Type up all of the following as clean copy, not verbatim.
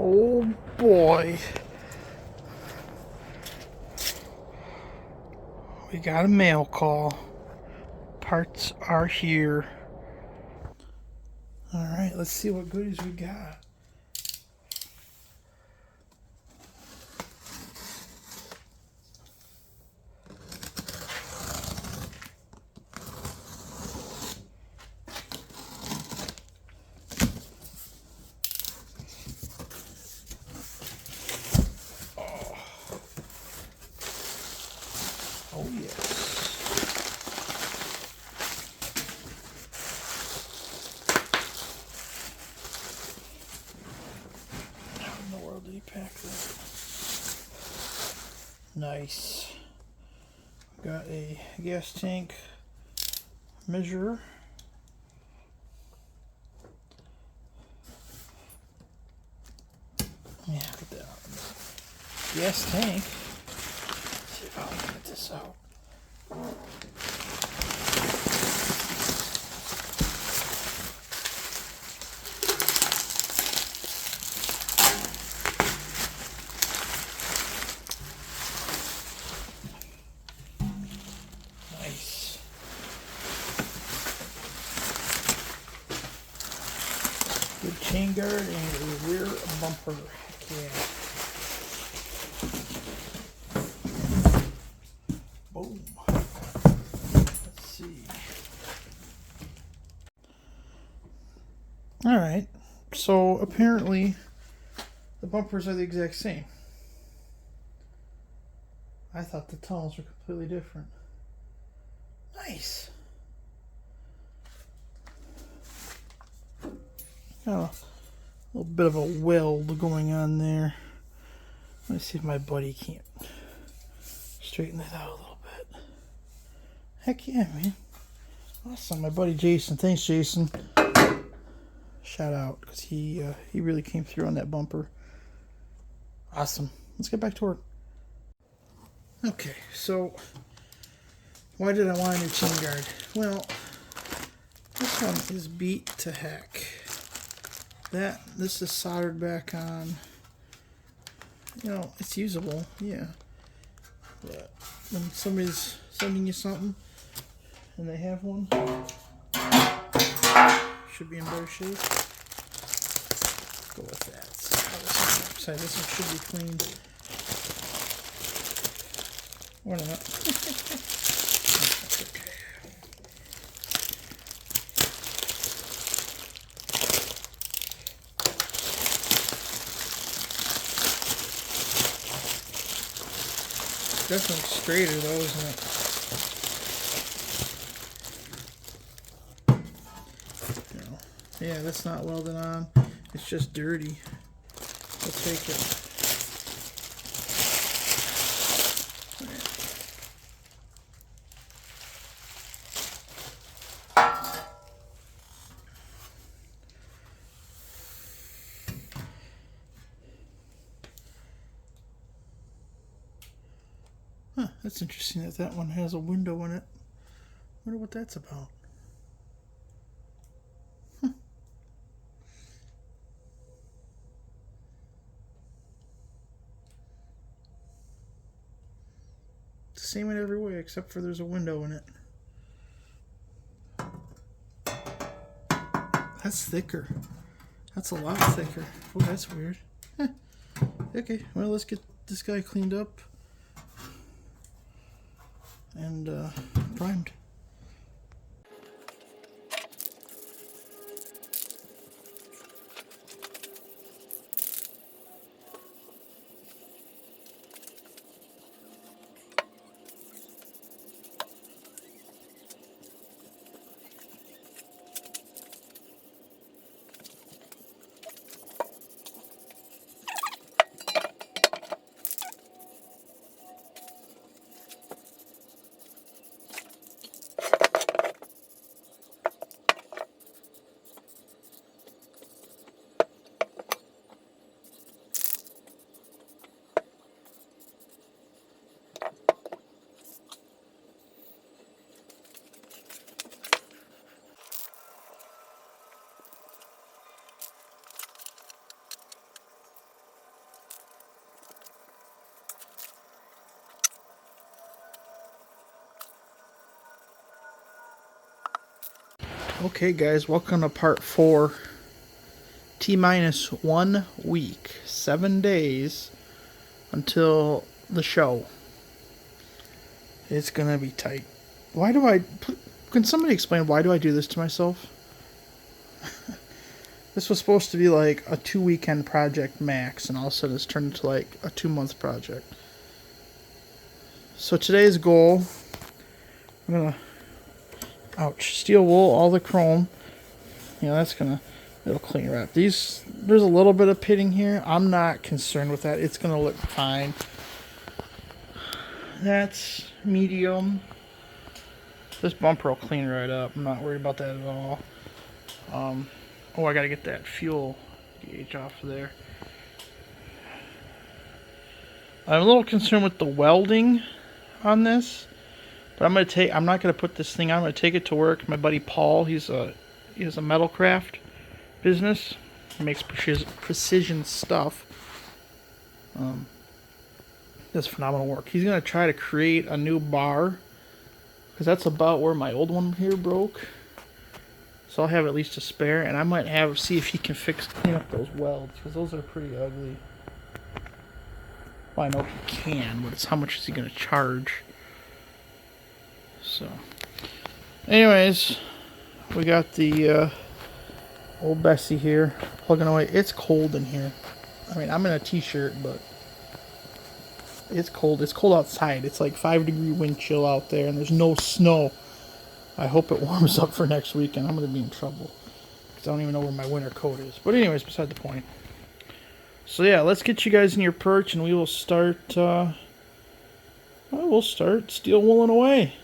Oh boy. We got a mail call. Parts are here. Alright, let's see what goodies we got. Oh yes. How in the world did he pack that? Nice. Got a gas tank measurer. Yeah, put that on. Gas tank. Let's see if I can get this out. Nice. Good chain guard and a rear bumper. Heck yeah. Boom. Let's see. Alright, so apparently the bumpers are the exact same. I thought the tunnels were completely different. Nice. Got a little bit of a weld going on there. Let me see if my buddy can't straighten that out a little bit. Heck yeah, man. Awesome. My buddy Jason. Thanks, Jason. Shout out, because he really came through on that bumper. Awesome. Let's get back to work. Okay, so why did I want a new chain guard? Well, this one is beat to heck. This is soldered back on. You know, it's usable, yeah. But when somebody's sending you something and they have one, should be in better shape. Go with that. So this one should be clean. Or not. That's okay. Definitely straighter though, isn't it? No. Yeah, that's not welded on. It's just dirty. We'll take it. Huh, that's interesting that one has a window in it. Wonder what that's about. It's the same in every way except for there's a window in it. That's thicker. That's a lot thicker. Oh, that's weird. Okay, well, let's get this guy cleaned up and primed. Okay guys, welcome to part 4. T-minus 1 week, 7 days until the show. It's gonna be tight. Why do I... Can somebody explain why do I do this to myself? This was supposed to be like a 2-weekend project max, and all of a sudden it's turned into like a 2-month project. So today's goal... I'm gonna... Ouch. Steel wool, all the chrome. Yeah, that's gonna... It'll clean it up. There's a little bit of pitting here. I'm not concerned with that. It's gonna look fine. That's medium. This bumper will clean right up. I'm not worried about that at all. Oh, I gotta get that fuel gauge off of there. I'm a little concerned with the welding on this, but I'm not gonna put this thing on. I'm gonna take it to work. My buddy Paul, he has a metal craft business. He makes precision stuff. Does phenomenal work. He's gonna try to create a new bar, because that's about where my old one here broke. So I'll have at least a spare, and I might see if he can clean up those welds, because those are pretty ugly. Well, I know he can, but it's how much is he gonna charge? So, anyways, we got the old Bessie here plugging away. It's cold in here. I mean, I'm in a t-shirt, but it's cold. It's cold outside. It's like 5-degree wind chill out there, and there's no snow. I hope it warms up for next weekend. I'm going to be in trouble, because I don't even know where my winter coat is. But anyways, beside the point. So yeah, let's get you guys in your perch, and we will start, we'll start steel wooling away.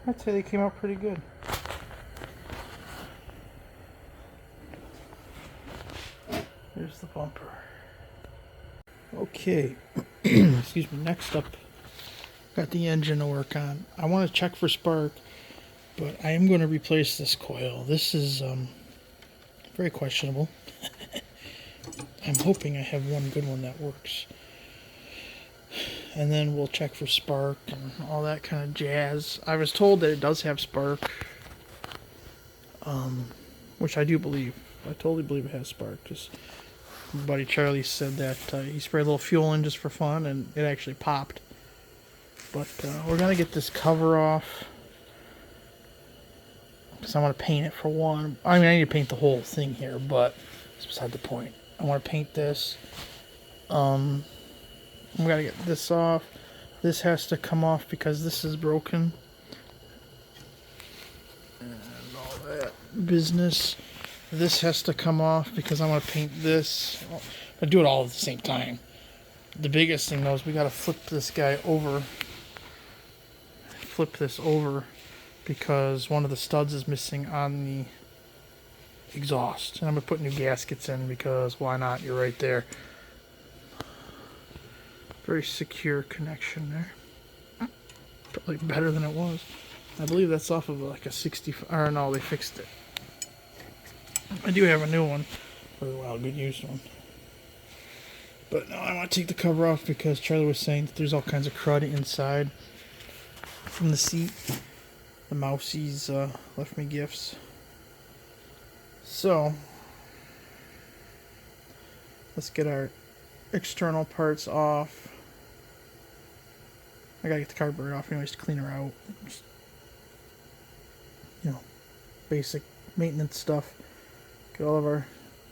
I'd say they came out pretty good. Here's the bumper. Okay, excuse me, next up, got the engine to work on. I want to check for spark, but I am going to replace this coil. This is very questionable. I'm hoping I have one good one that works. And then we'll check for spark and all that kind of jazz. I was told that it does have spark, which I do believe. I totally believe it has spark. Just my buddy Charlie said that he sprayed a little fuel in just for fun, and it actually popped. But we're gonna get this cover off, because I want to paint it for one. I mean, I need to paint the whole thing here, but it's beside the point. I want to paint this. We gotta get this off. This has to come off because this is broken. And all that business. This has to come off because I want to paint this. I do it all at the same time. The biggest thing though is we gotta flip this guy over. Flip this over because one of the studs is missing on the exhaust. And I'm gonna put new gaskets in because why not? You're right there. Very secure connection there. Probably better than it was. I believe that's off of like a 60, or no, they fixed it. I do have a new one, or well, a good used one. But no, I want to take the cover off because Charlie was saying that there's all kinds of crud inside from the seat. The Mousies left me gifts. So, let's get our external parts off. I gotta get the cardboard off anyways to clean her out. Just, you know, basic maintenance stuff. Get all of our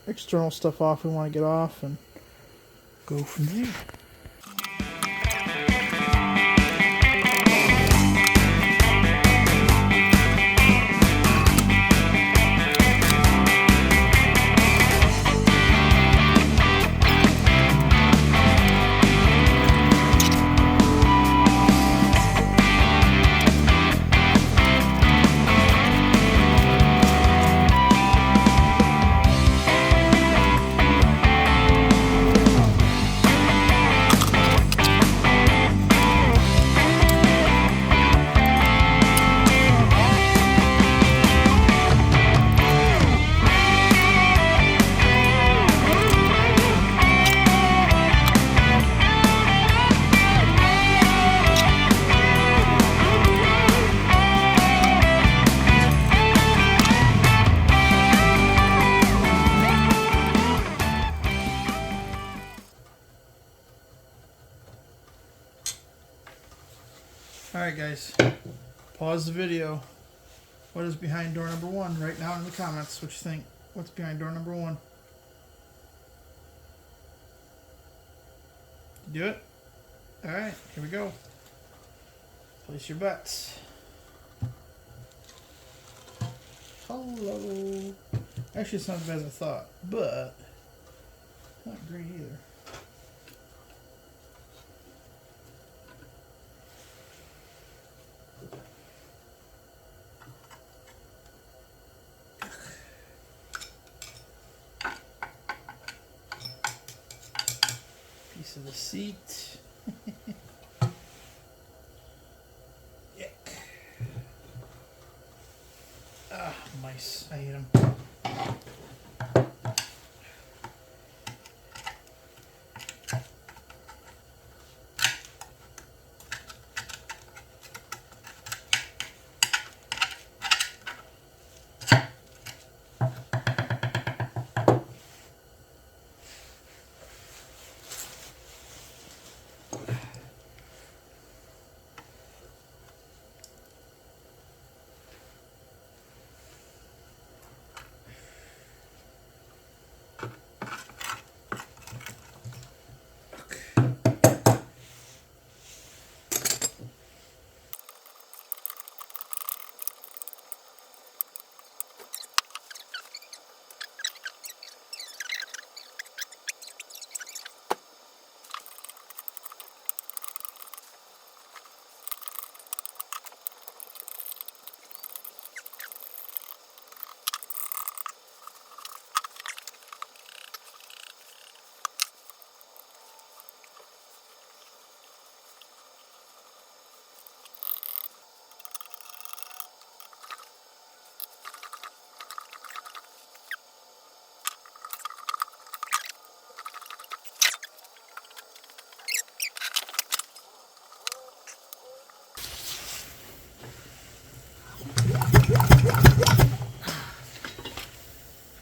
external stuff off we want to get off and go from there. Alright guys, pause the video. What is behind door number 1? Write down in the comments what you think. What's behind door number 1? You do it? Alright, here we go. Place your bets. Hello. Actually, it's not as bad as I thought, but not great either. Piece of the seat. Yuck. Ah, mice. I hate them.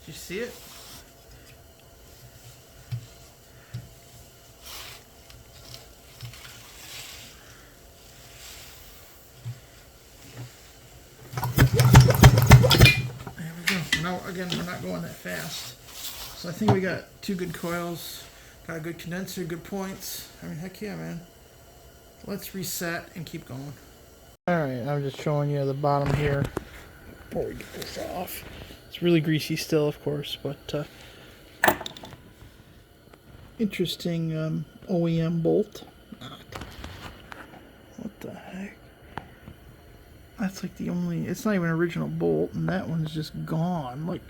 Did you see it? There we go. Now, again, we're not going that fast. So I think we got 2 good coils, got a good condenser, good points. I mean, heck yeah, man. Let's reset and keep going. Alright, I'm just showing you the bottom here before we get this off. It's really greasy still, of course, but interesting OEM bolt. What the heck? That's like the only, it's not even an original bolt, and that one's just gone. Like,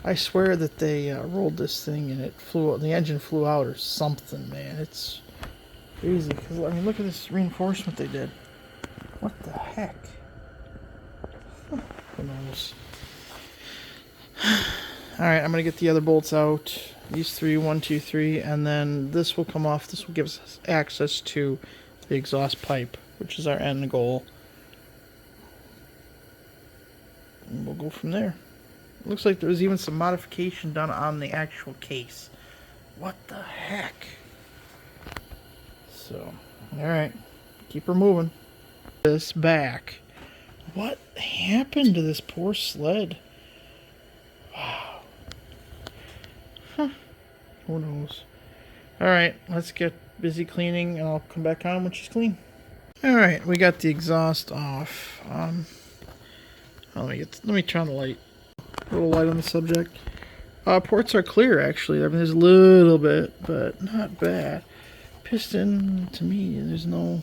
I swear that they rolled this thing and it flew out, the engine flew out or something, man. It's crazy, because I mean, look at this reinforcement they did. What the heck? Who knows? Alright, I'm going to get the other bolts out. These three, 1, 2, 3, and then this will come off. This will give us access to the exhaust pipe, which is our end goal. And we'll go from there. Looks like there was even some modification done on the actual case. What the heck? So, alright. Keep her moving. This back. What happened to this poor sled? Wow. Huh. Who knows? Alright, let's get busy cleaning and I'll come back on when she's clean. Alright, we got the exhaust off. Let me turn on the light. A little light on the subject. Ports are clear actually. I mean, there's a little bit, but not bad. Piston, to me, there's no...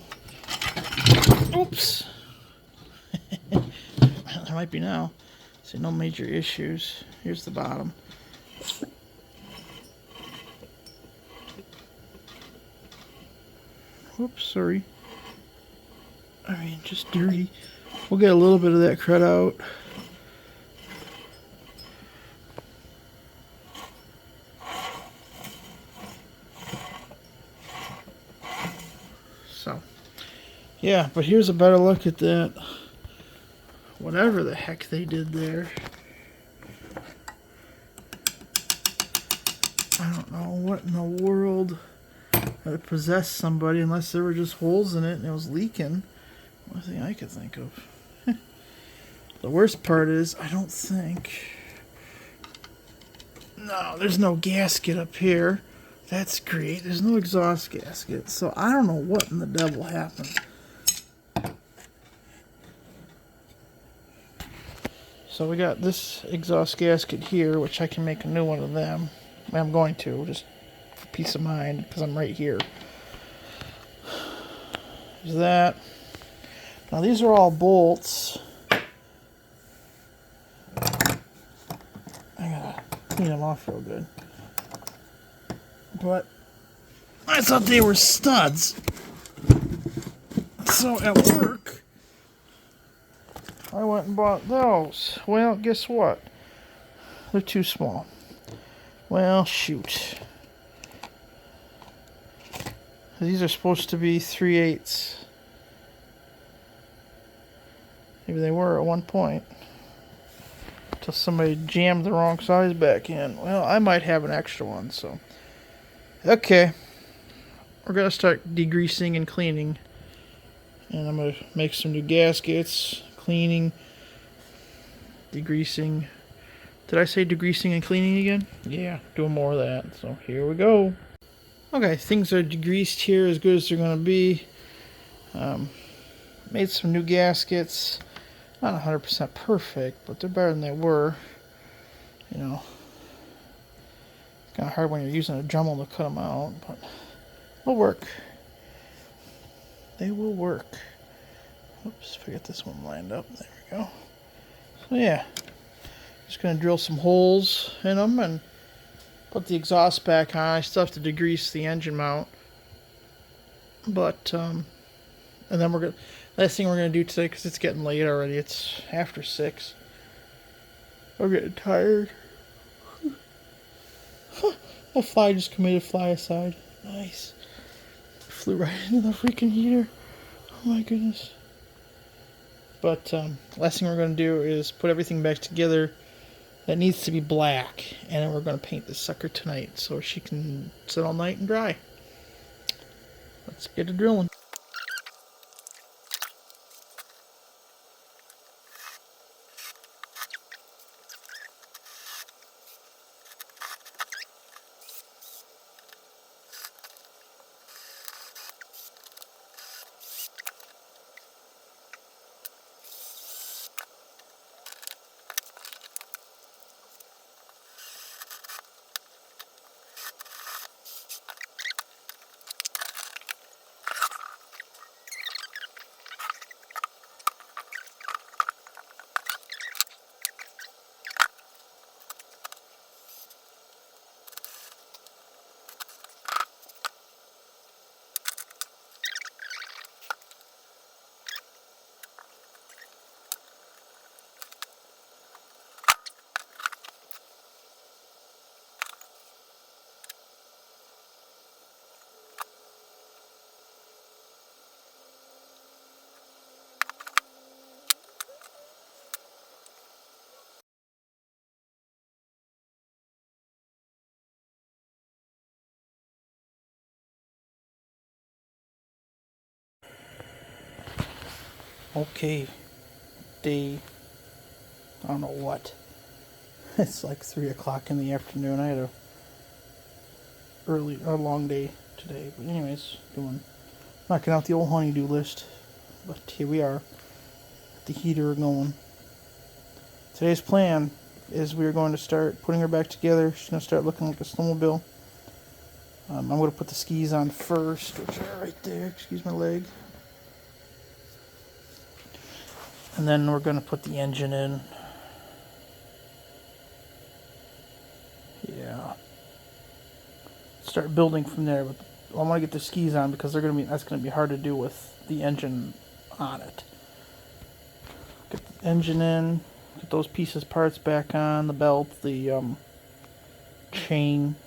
Oops! There might be now. See, no major issues. Here's the bottom. Whoops, sorry. I mean, just dirty. We'll get a little bit of that crud out. So, yeah, but here's a better look at that. Whatever the heck they did there. I don't know what in the world that possessed somebody, unless there were just holes in it and it was leaking. Only thing I could think of. The worst part is, I don't think... No, there's no gasket up here. That's great. There's no exhaust gasket. So I don't know what in the devil happened. So we got this exhaust gasket here, which I can make a new one of them. I'm going to, just for peace of mind, because I'm right here. There's that. Now these are all bolts. I gotta clean them off real good. But I thought they were studs. So at work, I went and bought those. Well, guess what? They're too small. Well, shoot. These are supposed to be 3/8. Maybe they were at one point. Until somebody jammed the wrong size back in. Well, I might have an extra one, so. Okay. We're going to start degreasing and cleaning. And I'm going to make some new gaskets. Cleaning. Degreasing. Did I say degreasing and cleaning again? Yeah, doing more of that. So here we go. Okay, things are degreased here as good as they're going to be. Made some new gaskets. Not 100% perfect, but they're better than they were. You know, it's kind of hard when you're using a Dremel to cut them out, but they'll work. They will work. Oops, forget this one lined up. There we go. So yeah, just going to drill some holes in them and put the exhaust back on. I still have to degrease the engine mount. But, and then we're going to, last thing we're going to do today, because it's getting late already, it's after 6. I'm getting tired. A fly just committed to fly aside. Nice. Flew right into the freaking heater. Oh my goodness. But, last thing we're going to do is put everything back together. That needs to be black, and then we're going to paint this sucker tonight so she can sit all night and dry. Let's get to drilling. Okay, day, I don't know what. It's like 3 o'clock in the afternoon. I had a long day today. But anyways, knocking out the old honeydew list. But here we are, the heater going. Today's plan is we're going to start putting her back together. She's going to start looking like a snowmobile. I'm going to put the skis on first, which are right there. Excuse my leg. And then we're going to put the engine in. Yeah. Start building from there. But I want to get the skis on because that's going to be hard to do with the engine on it. Get the engine in. Get those parts back on. The belt, the chain.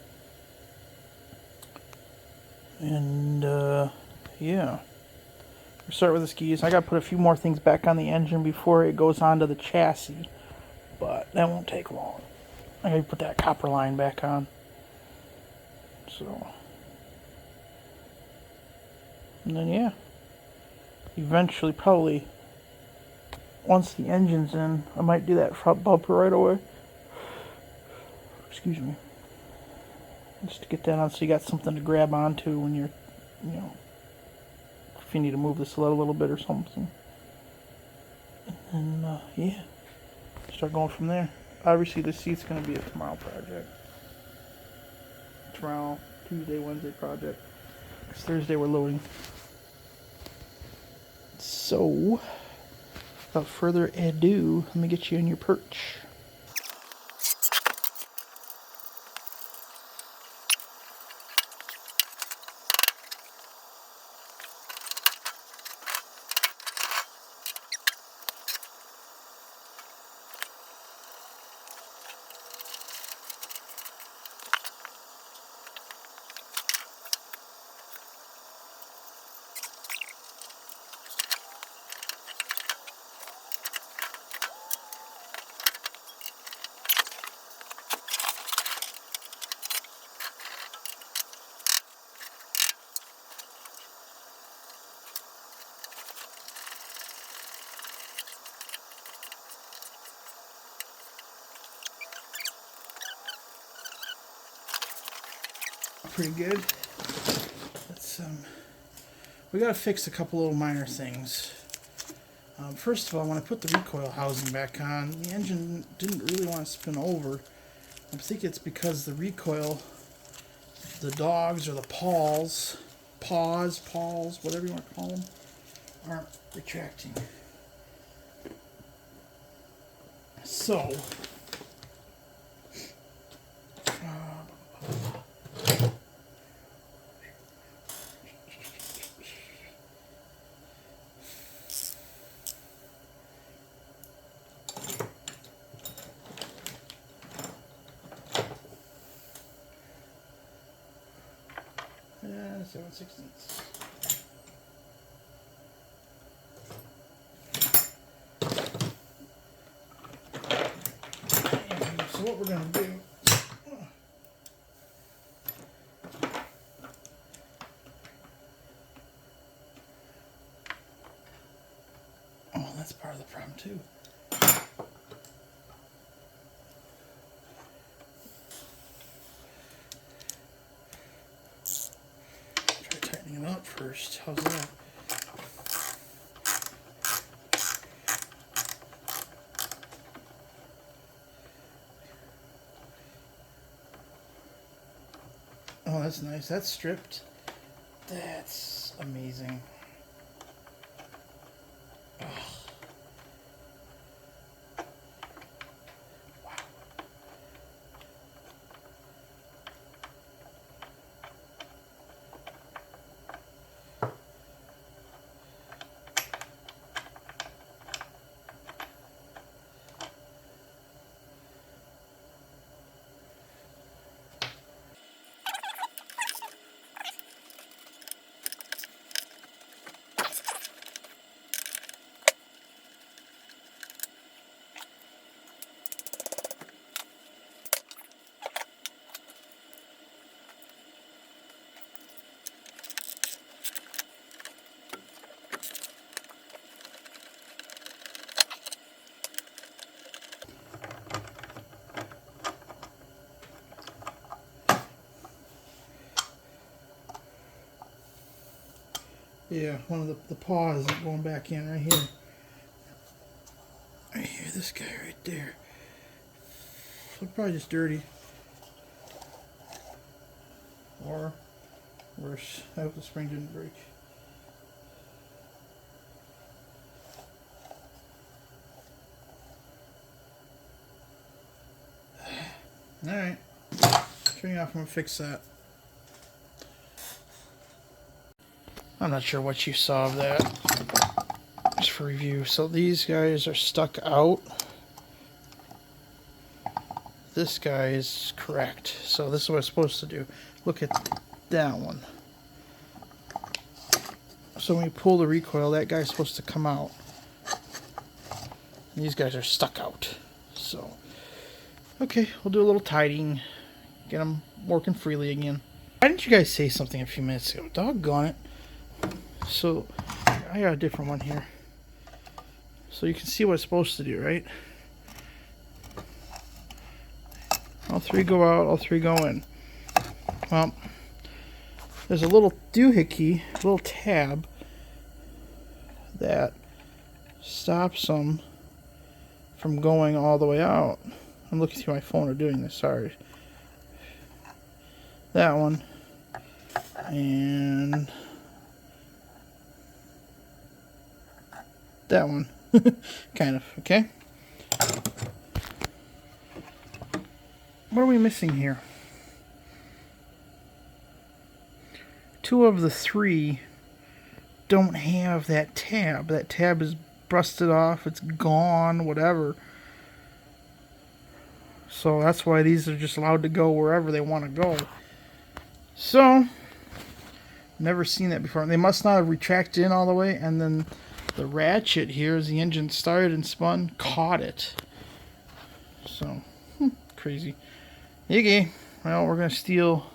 And yeah. We'll start with the skis. I got to put a few more things back on the engine before it goes onto the chassis. But that won't take long. I gotta put that copper line back on. So, and then yeah, eventually, probably once the engine's in, I might do that front bumper right away. Excuse me. Just to get that on, so you got something to grab onto when you're, if you need to move the sled a little bit or something. And yeah, start going from there. Obviously, the seat's going to be a tomorrow project. Tomorrow, Tuesday, Wednesday project. Because Thursday we're loading. So, without further ado, let me get you in your perch. Pretty good. Let's we gotta fix a couple little minor things. First of all, when I put the recoil housing back on, the engine didn't really want to spin over. I think it's because the recoil, the dogs or the paws, whatever you want to call them, aren't retracting. So, yeah, 7/16. So what we're going to do, oh, that's part of the problem too. Try tightening it up first. How's that? Oh, that's nice. That's stripped. That's amazing. Oh. Wow. Yeah, one of the paws is going back in right here. Right here, this guy right there. So probably just dirty. Or worse. I hope the spring didn't break. Alright. Turn it off, I'm gonna fix that. I'm not sure what you saw of that. Just for review. So these guys are stuck out. This guy is correct. So this is what it's supposed to do. Look at that one. So when you pull the recoil, that guy's supposed to come out. And these guys are stuck out. So, okay, we'll do a little tidying. Get them working freely again. Why didn't you guys say something a few minutes ago? Doggone it. So, I got a different one here. So you can see what it's supposed to do, right? All three go out, all three go in. Well, there's a little doohickey, a little tab that stops them from going all the way out. I'm looking through my phone or doing this, sorry. That one. And that one. Kind of, okay? What are we missing here? Two of the three don't have that tab. That tab is busted off, it's gone, whatever. So that's why these are just allowed to go wherever they want to go. So, never seen that before. They must not have retracted in all the way, and then the ratchet here, as the engine started and spun, caught it. So, crazy. Okay, well, we're going to steal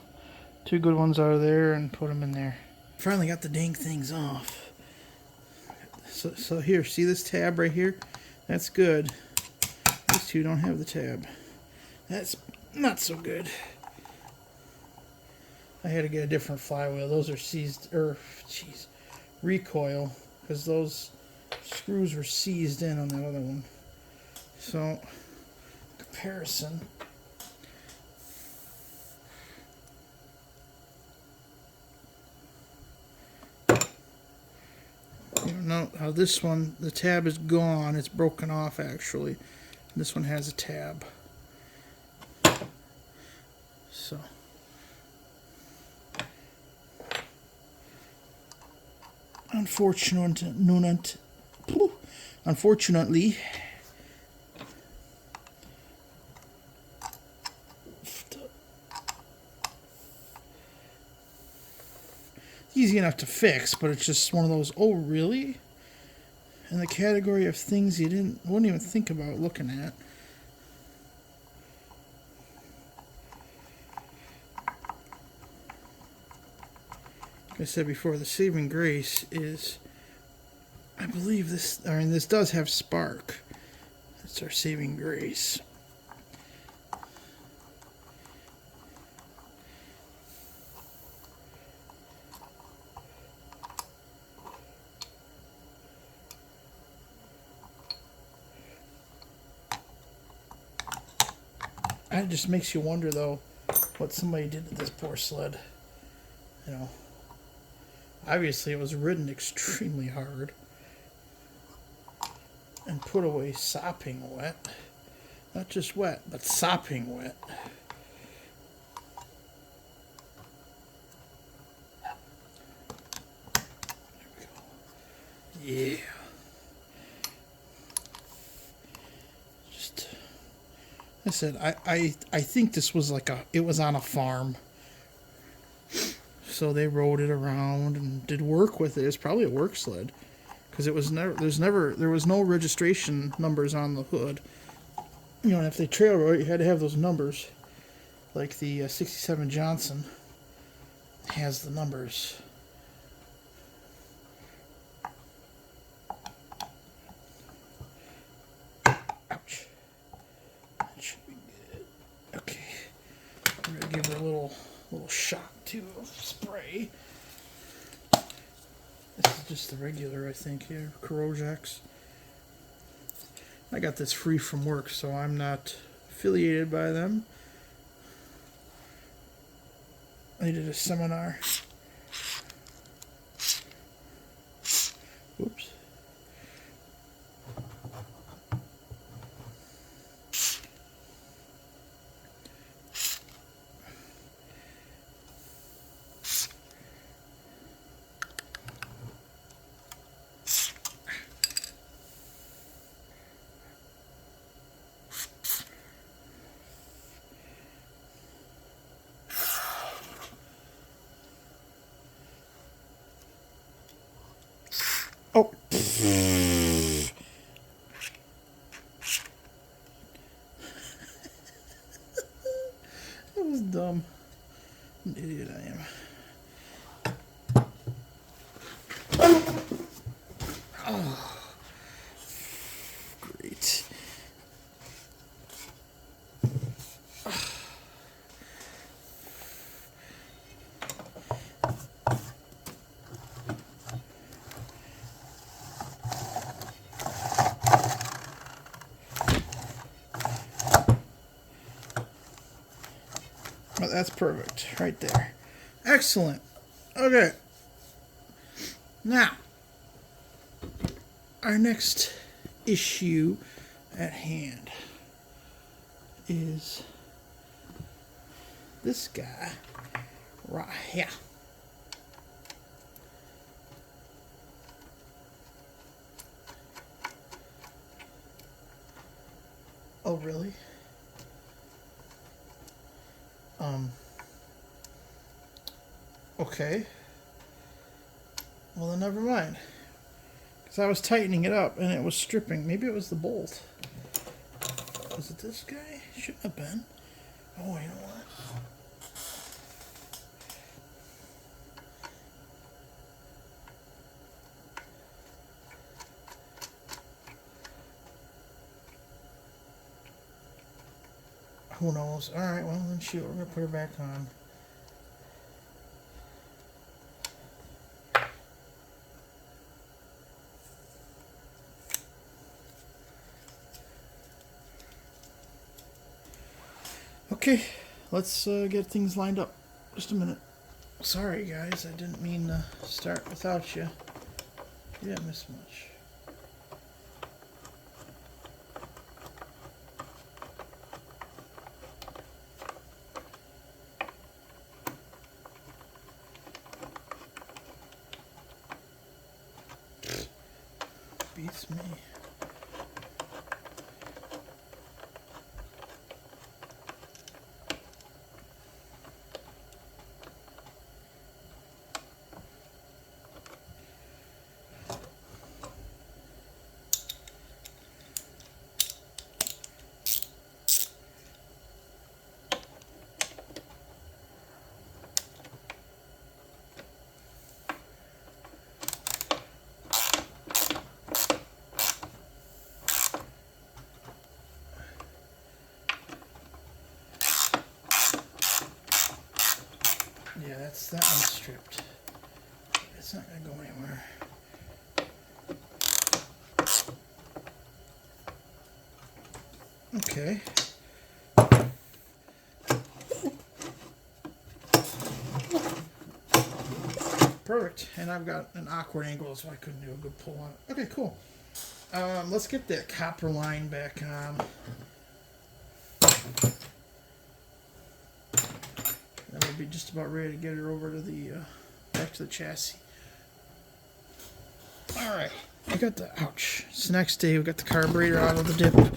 two good ones out of there and put them in there. Finally got the dang things off. So here, see this tab right here? That's good. These two don't have the tab. That's not so good. I had to get a different flywheel. Those are seized, recoil, because those screws were seized in on that other one. So, comparison. No, how this one, the tab is gone. It's broken off, actually. This one has a tab. So. Unfortunately, easy enough to fix, but it's just one of those, oh really? In the category of things you wouldn't even think about looking at. Like I said before, the saving grace is, I believe this, this does have spark. That's our saving grace. It just makes you wonder, though, what somebody did to this poor sled. You know, obviously it was ridden extremely hard and put away sopping wet. Not just wet, but sopping wet. There we go. Yeah. I said, I think this was it was on a farm. So they rode it around and did work with it. It's probably a work sled. Because it was there was no registration numbers on the hood. You know, and if they trail rode it, you had to have those numbers. Like the 67 Johnson has the numbers. Ouch. I'm gonna give her a little shot too of spray. This is is just the regular, I think, here, Kurojax. I got this free from work, so I'm not affiliated by them. I did a seminar. Whoops. Oh. That was dumb. What an idiot I am. Oh. Great. Well, that's perfect right there. Excellent. Okay. Now, our next issue at hand is this guy right here. Oh, really? Okay. Well, then never mind. Because I was tightening it up and it was stripping. Maybe it was the bolt. Was it this guy? Shouldn't have been. Oh, you know what? Who knows? Alright, well then shoot, we're going to put her back on. Okay, let's get things lined up. Just a minute. Sorry guys, I didn't mean to start without you. You didn't miss much. Beats me. Yeah, that's that one stripped. It's not going to go anywhere. Okay. Perfect. And I've got an awkward angle, so I couldn't do a good pull on it. Okay, cool. Let's get that copper line back on. That would be just about ready to get her over to the back to the chassis. All right, I got the ouch. It's the next day. We got the carburetor out of the dip.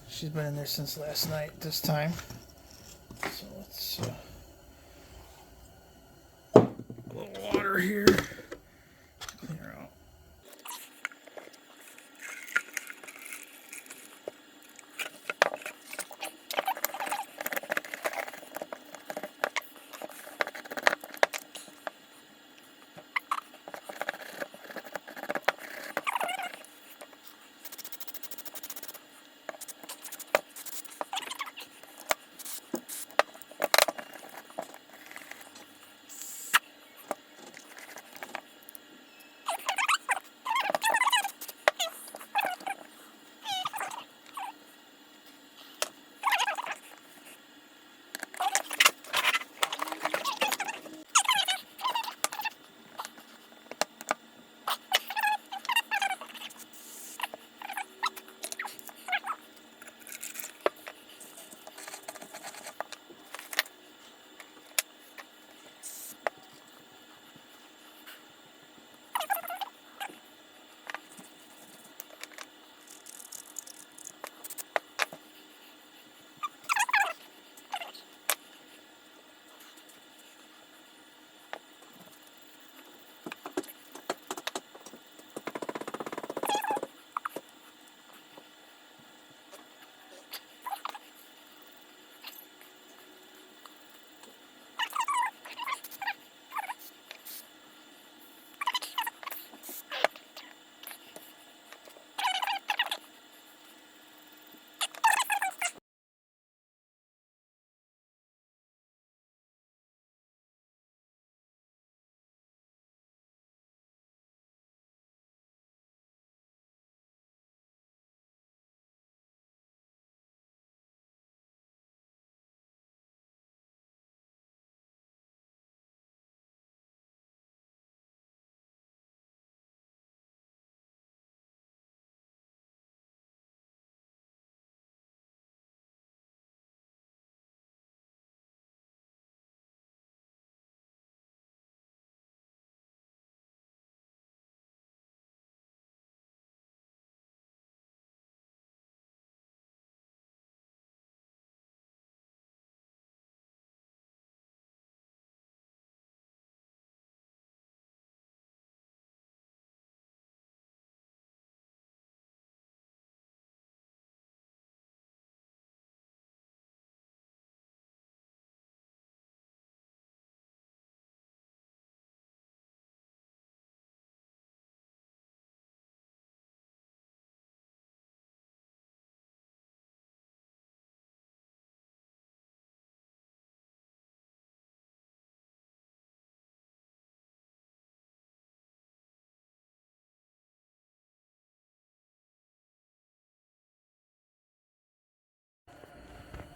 She's been in there since last night. This time, so let's a little water here. Clean her out.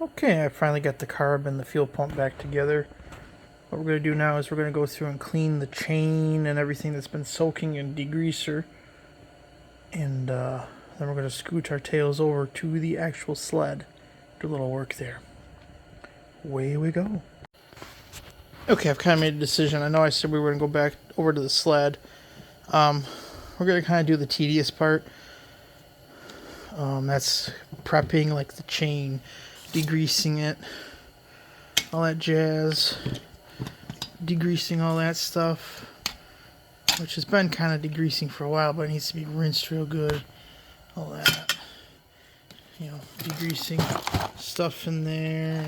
Okay, I finally got the carb and the fuel pump back together. What we're going to do now is we're going to go through and clean the chain and everything that's been soaking in degreaser. And then we're going to scoot our tails over to the actual sled. Do a little work there. Away we go. Okay, I've kind of made a decision. I know I said we were going to go back over to the sled. We're going to kind of do the tedious part. That's prepping like the chain, degreasing it, all that jazz, degreasing all that stuff, which has been kind of degreasing for a while, but it needs to be rinsed real good. All that, you know, degreasing stuff in there.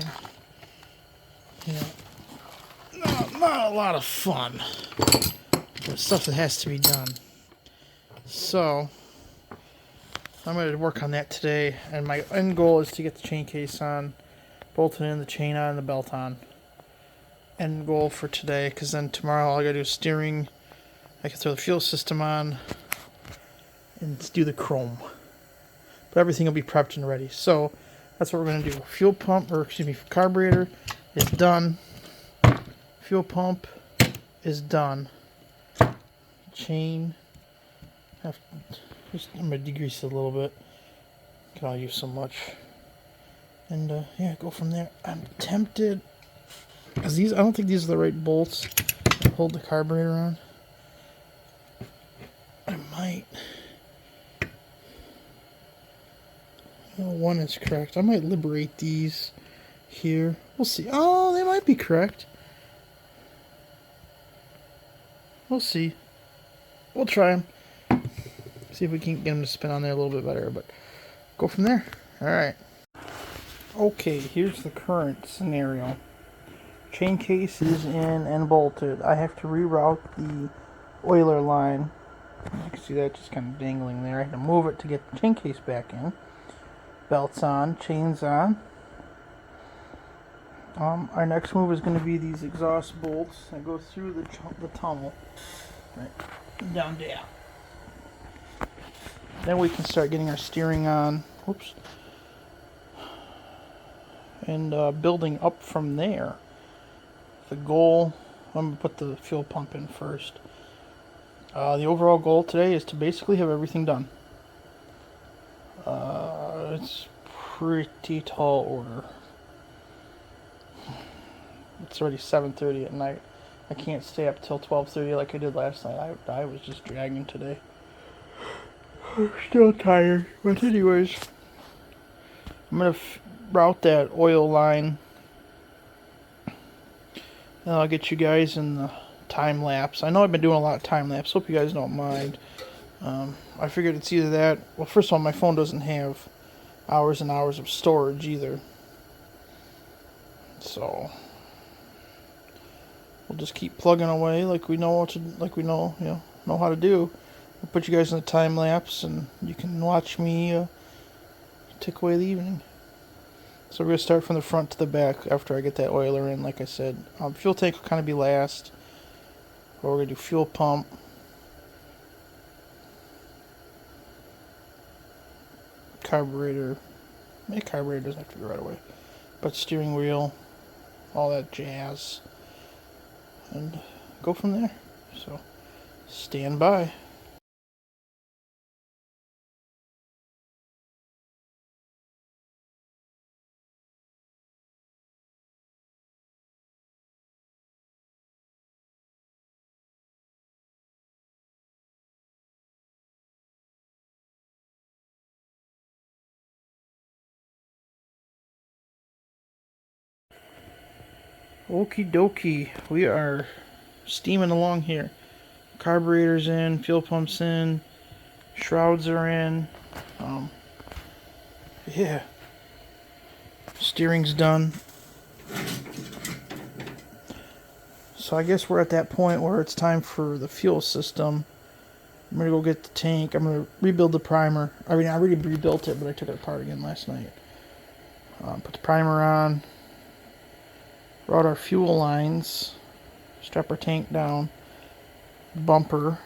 You know, not a lot of fun, but stuff that has to be done. So I'm going to work on that today, and my end goal is to get the chain case on, bolted in, the chain on, and the belt on. End goal for today, because then tomorrow all I got to do is steering. I can throw the fuel system on and do the chrome. But everything will be prepped and ready. So that's what we're going to do. Fuel pump, or excuse me, carburetor is done. Fuel pump is done. Chain, I'm going to degrease it a little bit. Can only use so much. And yeah, go from there. I'm tempted, because I don't think these are the right bolts to hold the carburetor on. I might. No, one is correct. I might liberate these here. We'll see. Oh, they might be correct. We'll see. We'll try them. See if we can get them to spin on there a little bit better, but go from there. Alright. Okay, here's the current scenario. Chain case is in and bolted. I have to reroute the oiler line. As you can see that just kind of dangling there. I had to move it to get the chain case back in. Belts on, chains on. Our next move is going to be these exhaust bolts that go through the tunnel. Right down there. Then we can start getting our steering on. Whoops. And building up from there. The goal, I'm going to put the fuel pump in first. The overall goal today is to basically have everything done. It's pretty tall order. It's already 7:30 at night. I can't stay up till 12:30 like I did last night. I was just dragging today. I'm still tired, but anyways, I'm gonna route that oil line, and I'll get you guys in the time lapse. I know I've been doing a lot of time lapse. Hope you guys don't mind. I figured it's either that. Well, first of all, my phone doesn't have hours and hours of storage either, so we'll just keep plugging away like we know know how to do. I'll put you guys in the time lapse, and you can watch me tick away the evening. So we're gonna start from the front to the back after I get that oiler in. Like I said, fuel tank will kind of be last. But we're gonna do fuel pump, carburetor. Maybe carburetor doesn't have to be right away, but steering wheel, all that jazz, and go from there. So stand by. Okie dokie, we are steaming along here. Carburetor's in, fuel pump's in, shrouds are in. Yeah, steering's done. So I guess we're at that point where it's time for the fuel system. I'm gonna go get the tank. I'm gonna rebuild the primer. I mean, I already rebuilt it, but I took it apart again last night. Put the primer on. Route our fuel lines. Strap our tank down. Bumper.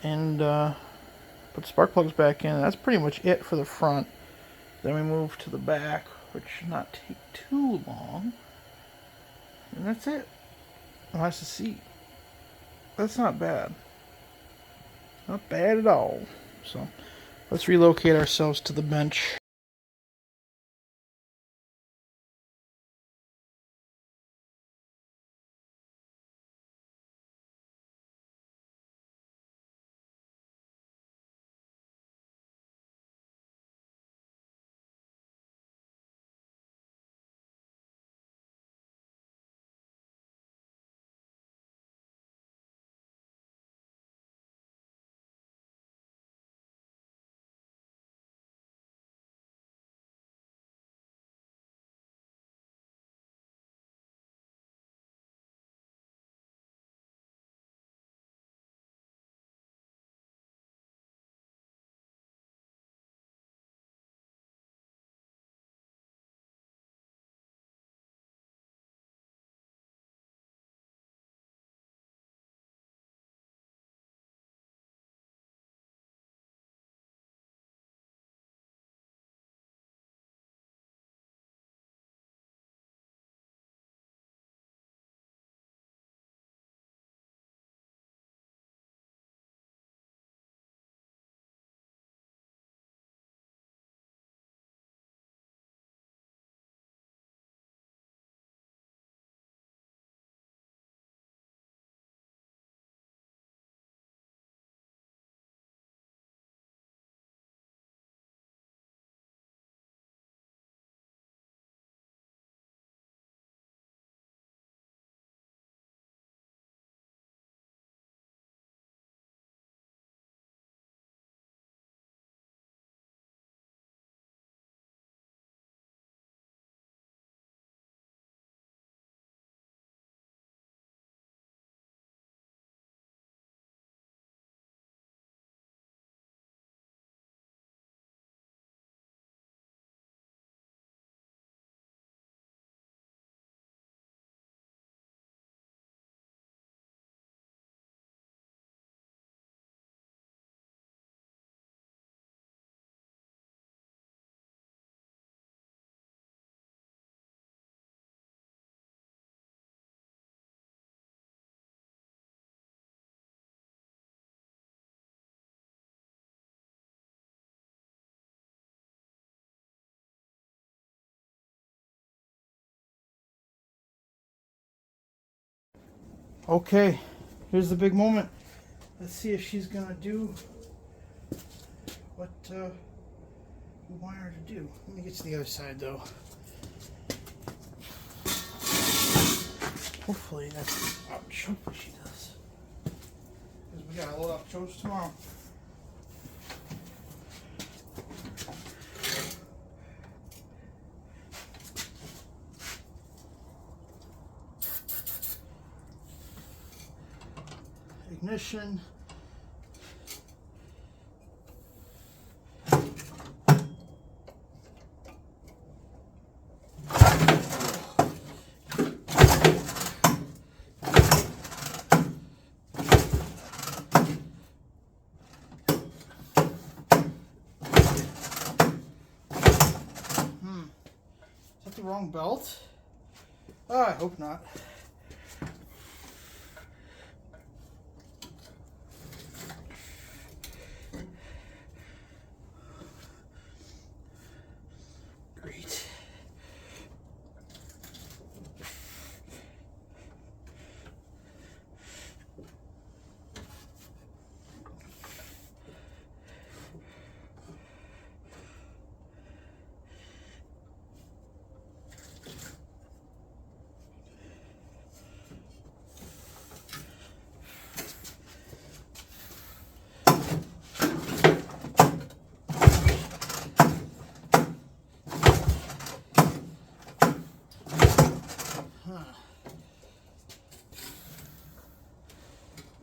And put the spark plugs back in. That's pretty much it for the front. Then we move to the back which should not take too long. And that's it. Oh, that's the seat. That's not bad. Not bad at all. So let's relocate ourselves to the bench. Okay, here's the big moment. Let's see if she's gonna do what we want her to do. Let me get to the other side though. Hopefully that's, ouch, hopefully she does. Because we gotta load up Joe's tomorrow. Ignition. Is that the wrong belt? Oh, I hope not. Great.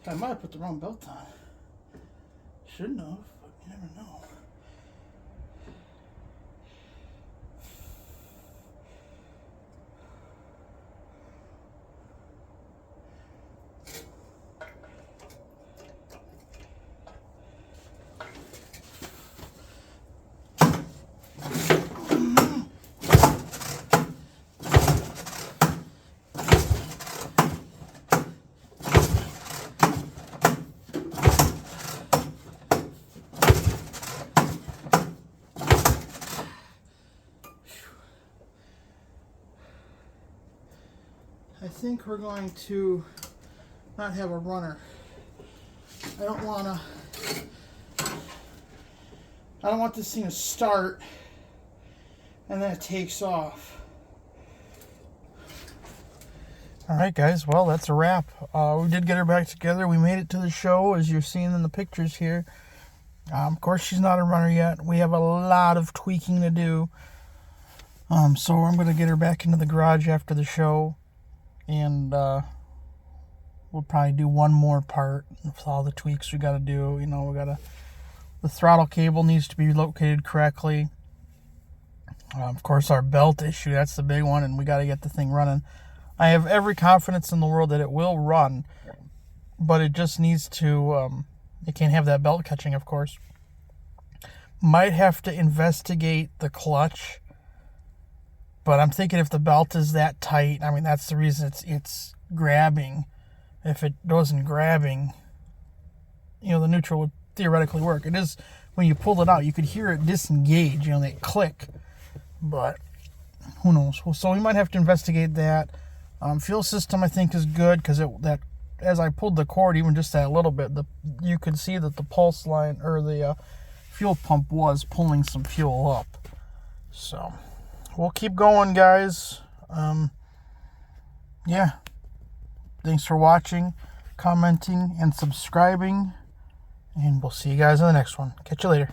I might have put the wrong belt on. Shouldn't have, but you never know. think we're going to not have a runner. I don't want this thing to start and then it takes off. Alright guys, well that's a wrap. We did get her back together. We made it to the show as you're seeing in the pictures here. Of course she's not a runner yet. We have a lot of tweaking to do. So I'm going to get her back into the garage after the show. And we'll probably do one more part with all the tweaks we got to do. You know, the throttle cable needs to be located correctly. Of course our belt issue, that's the big one, and we got to get the thing running. I have every confidence in the world that it will run, but it just needs to, it can't have that belt catching, of course. Might have to investigate the clutch, but I'm thinking if the belt is that tight, I mean, that's the reason it's grabbing. If it wasn't grabbing, you know, the neutral would theoretically work. It is, when you pulled it out, you could hear it disengage, you know, that click, but who knows? So we might have to investigate that. Fuel system I think is good because that as I pulled the cord even just that little bit, you could see that the pulse line or the fuel pump was pulling some fuel up. So we'll keep going, guys. Yeah. Thanks for watching, commenting, and subscribing. And we'll see you guys in the next one. Catch you later.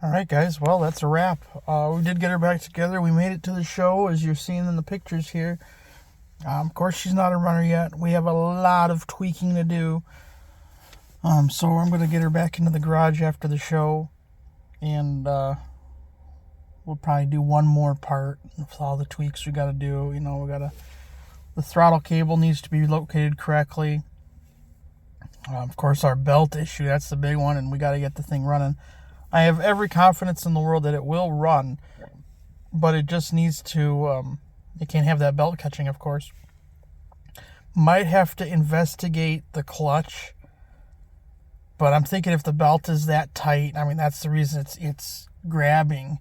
Alright guys, well that's a wrap. We did get her back together. We made it to the show as you're seeing in the pictures here. Of course she's not a runner yet. We have a lot of tweaking to do. So I'm going to get her back into the garage after the show. And we'll probably do one more part with all the tweaks we got to do. You know, the throttle cable needs to be located correctly. Of course our belt issue, that's the big one, and we got to get the thing running. I have every confidence in the world that it will run, but it just needs to, it can't have that belt catching, of course. Might have to investigate the clutch, but I'm thinking if the belt is that tight, I mean, that's the reason it's grabbing.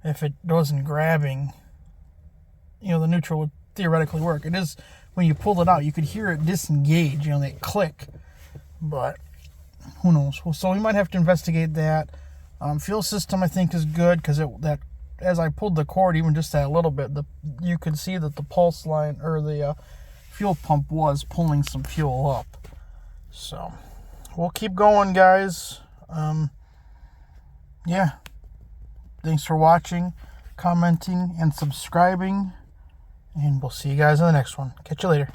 If it wasn't grabbing, you know, the neutral would theoretically work. It is, when you pulled it out, you could hear it disengage, you know, that click, but who knows? So we might have to investigate that. Fuel system I think is good because that as I pulled the cord even just that little bit, you could see that the pulse line or the fuel pump was pulling some fuel up. So we'll keep going, guys. Yeah. Thanks for watching, commenting, and subscribing. And we'll see you guys in the next one. Catch you later.